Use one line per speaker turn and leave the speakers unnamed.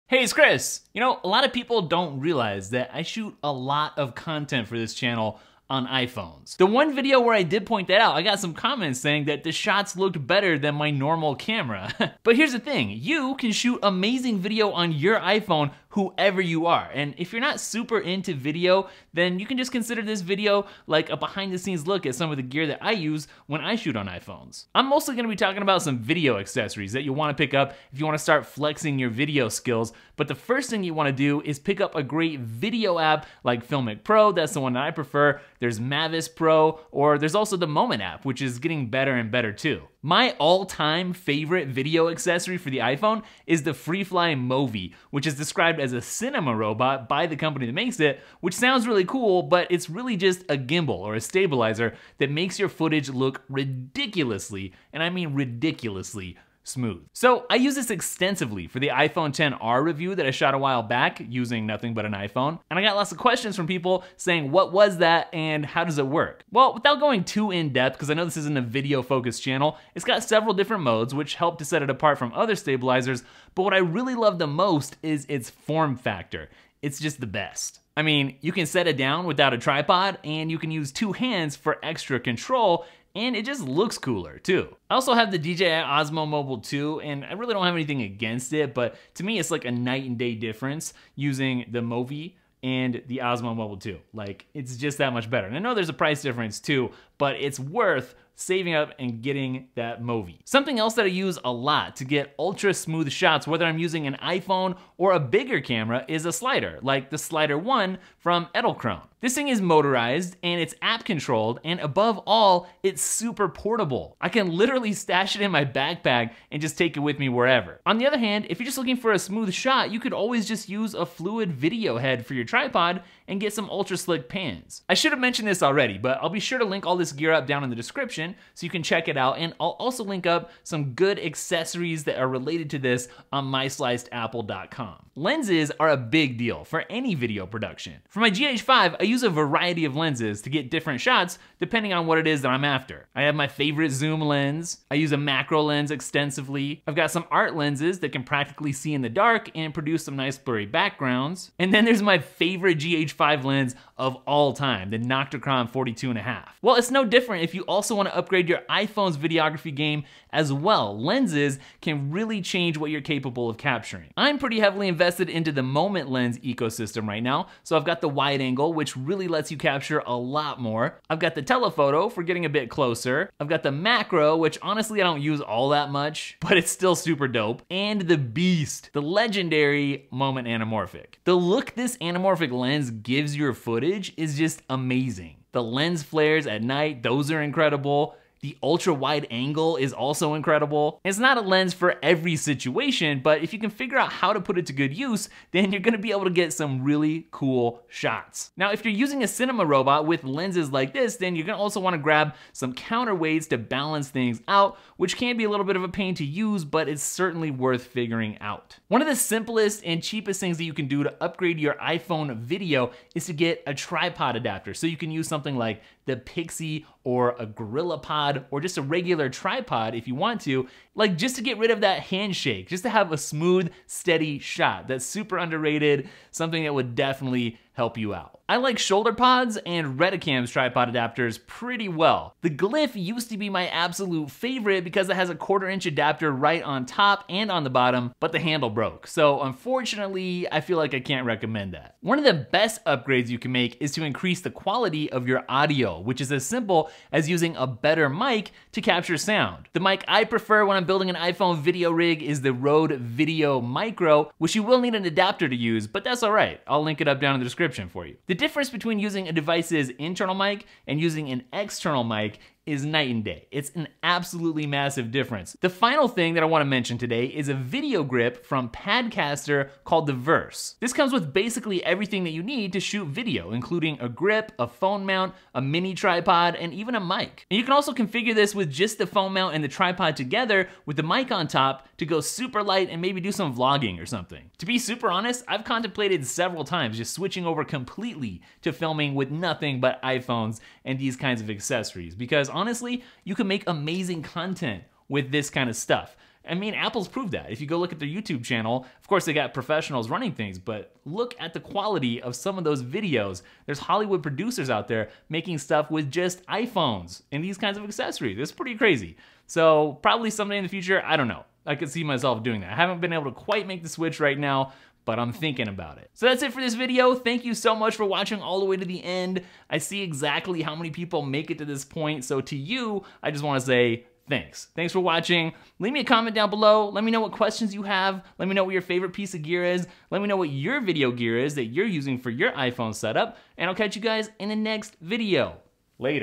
Hey, it's Chris. You know, a lot of people don't realize that I shoot a lot of content for this channel on iPhones. The one video where I did point that out, I got some comments saying that the shots looked better than my normal camera. But here's the thing, you can shoot amazing video on your iPhone whoever you are. And if you're not super into video, then you can just consider this video like a behind the scenes look at some of the gear that I use when I shoot on iPhones. I'm mostly gonna be talking about some video accessories that you'll wanna pick up if you wanna start flexing your video skills. But the first thing you wanna do is pick up a great video app like Filmic Pro, that's the one that I prefer. There's Mavis Pro, or there's also the Moment app, which is getting better and better too. My all-time favorite video accessory for the iPhone is the FreeFly Movi, which is described as a cinema robot by the company that makes it, which sounds really cool, but it's really just a gimbal or a stabilizer that makes your footage look ridiculously, and I mean ridiculously, smooth. So I use this extensively for the iPhone XR review that I shot a while back using nothing but an iPhone. And I got lots of questions from people saying, what was that and how does it work? Well, without going too in depth, because I know this isn't a video focused channel, it's got several different modes which help to set it apart from other stabilizers. But what I really love the most is its form factor. It's just the best. I mean, you can set it down without a tripod and you can use two hands for extra control, and it just looks cooler too. I also have the DJI Osmo Mobile 2, and I really don't have anything against it, but to me it's like a night and day difference using the Movi and the Osmo Mobile 2. Like, it's just that much better. And I know there's a price difference too, but it's worth saving up and getting that Movi. Something else that I use a lot to get ultra smooth shots, whether I'm using an iPhone or a bigger camera, is a slider, like the Slider 1 from Edelkrone. This thing is motorized and it's app controlled, and above all, it's super portable. I can literally stash it in my backpack and just take it with me wherever. On the other hand, if you're just looking for a smooth shot, you could always just use a fluid video head for your tripod and get some ultra slick pans. I should have mentioned this already, but I'll be sure to link all this gear up down in the description so you can check it out, and I'll also link up some good accessories that are related to this on myslicedapple.com. Lenses are a big deal for any video production. For my GH5, I use a variety of lenses to get different shots depending on what it is that I'm after. I have my favorite zoom lens, I use a macro lens extensively, I've got some art lenses that can practically see in the dark and produce some nice blurry backgrounds, and then there's my favorite GH5 lens of all time, the Nocticron 42.5. Well, it's no different if you also want to upgrade your iPhone's videography game as well. Lenses can really change what you're capable of capturing. I'm pretty heavily invested into the Moment lens ecosystem right now, so I've got the wide angle, which really lets you capture a lot more. I've got the telephoto for getting a bit closer. I've got the macro, which honestly I don't use all that much, but it's still super dope. And the beast, the legendary Moment anamorphic. The look this anamorphic lens gives your footage is just amazing. The lens flares at night, those are incredible. The ultra wide angle is also incredible. It's not a lens for every situation, but if you can figure out how to put it to good use, then you're gonna be able to get some really cool shots. Now, if you're using a cinema robot with lenses like this, then you're gonna also wanna grab some counterweights to balance things out, which can be a little bit of a pain to use, but it's certainly worth figuring out. One of the simplest and cheapest things that you can do to upgrade your iPhone video is to get a tripod adapter. So you can use something like the Pixie or a GorillaPod or just a regular tripod if you want to, like just to get rid of that handshake, just to have a smooth, steady shot. That's super underrated, something that would definitely help you out. I like shoulder pods and Reticam's tripod adapters pretty well. The Glyph used to be my absolute favorite because it has a 1/4-inch adapter right on top and on the bottom, but the handle broke. So unfortunately, I feel like I can't recommend that. One of the best upgrades you can make is to increase the quality of your audio, which is as simple as using a better mic to capture sound. The mic I prefer when I'm building an iPhone video rig is the Rode Video Micro, which you will need an adapter to use, but that's all right. I'll link it up down in the description for you. The difference between using a device's internal mic and using an external mic is night and day. It's an absolutely massive difference. The final thing that I want to mention today is a video grip from Padcaster called the Verse. This comes with basically everything that you need to shoot video, including a grip, a phone mount, a mini tripod, and even a mic. And you can also configure this with just the phone mount and the tripod together with the mic on top to go super light and maybe do some vlogging or something. To be super honest, I've contemplated several times just switching over completely to filming with nothing but iPhones and these kinds of accessories, because honestly, you can make amazing content with this kind of stuff. I mean, Apple's proved that. If you go look at their YouTube channel, of course they got professionals running things, but look at the quality of some of those videos. There's Hollywood producers out there making stuff with just iPhones and these kinds of accessories. It's pretty crazy. So probably someday in the future, I don't know. I could see myself doing that. I haven't been able to quite make the switch right now, but I'm thinking about it. So that's it for this video. Thank you so much for watching all the way to the end. I see exactly how many people make it to this point. So to you, I just want to say thanks. Thanks for watching. Leave me a comment down below. Let me know what questions you have. Let me know what your favorite piece of gear is. Let me know what your video gear is that you're using for your iPhone setup. And I'll catch you guys in the next video. Later.